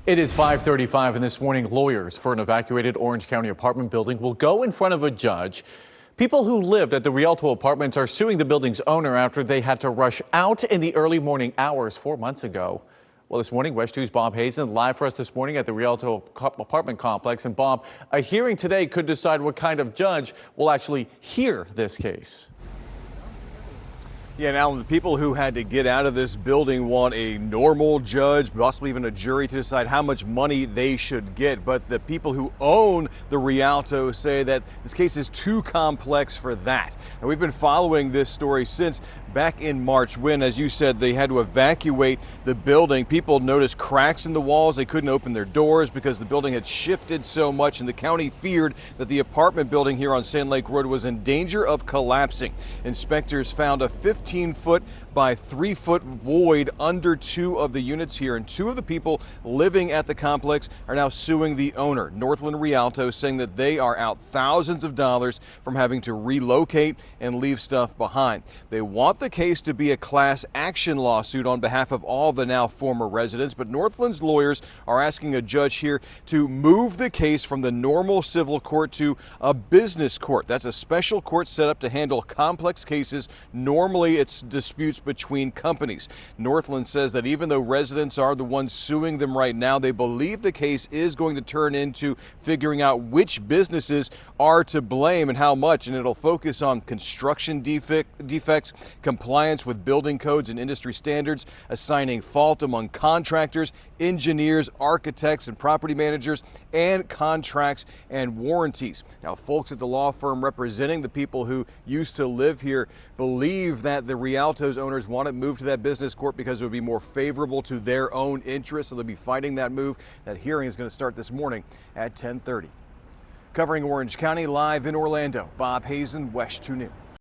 It is 5:35, and this morning lawyers for an evacuated Orange County apartment building will go in front of a judge. People who lived at the Rialto apartments are suing the building's owner after they had to rush out in the early morning hours 4 months ago. Well, this morning, West 2's Bob Hazen live for us this morning at the Rialto apartment complex. And Bob, a hearing today could decide what kind of judge will actually hear this case. Yeah, now the people who had to get out of this building want a normal judge, possibly even a jury, to decide how much money they should get. But the people who own the Rialto say that this case is too complex for that. And we've been following this story since back in March when, as you said, they had to evacuate the building. People noticed cracks in the walls. They couldn't open their doors because the building had shifted so much, and the county feared that the apartment building here on Sand Lake Road was in danger of collapsing. Inspectors found a 15-foot by 3-foot void under 2 of the units here, and 2 of the people living at the complex are now suing the owner, Northland Rialto, saying that they are out thousands of dollars from having to relocate and leave stuff behind. They want the case to be a class action lawsuit on behalf of all the now former residents, but Northland's lawyers are asking a judge here to move the case from the normal civil court to a business court. That's a special court set up to handle complex cases. Normally it's disputes between companies. Northland says that even though residents are the ones suing them right now, they believe the case is going to turn into figuring out which businesses are to blame and how much, and it'll focus on construction defects, compliance with building codes and industry standards, assigning fault among contractors, engineers, architects, and property managers, and contracts and warranties. Now, folks at the law firm representing the people who used to live here believe that the Rialto's owners want it moved to that business court because it would be more favorable to their own interests, so they'll be fighting that move. That hearing is going to start this morning at 10:30. Covering Orange County, live in Orlando, Bob Hazen, West 2 News.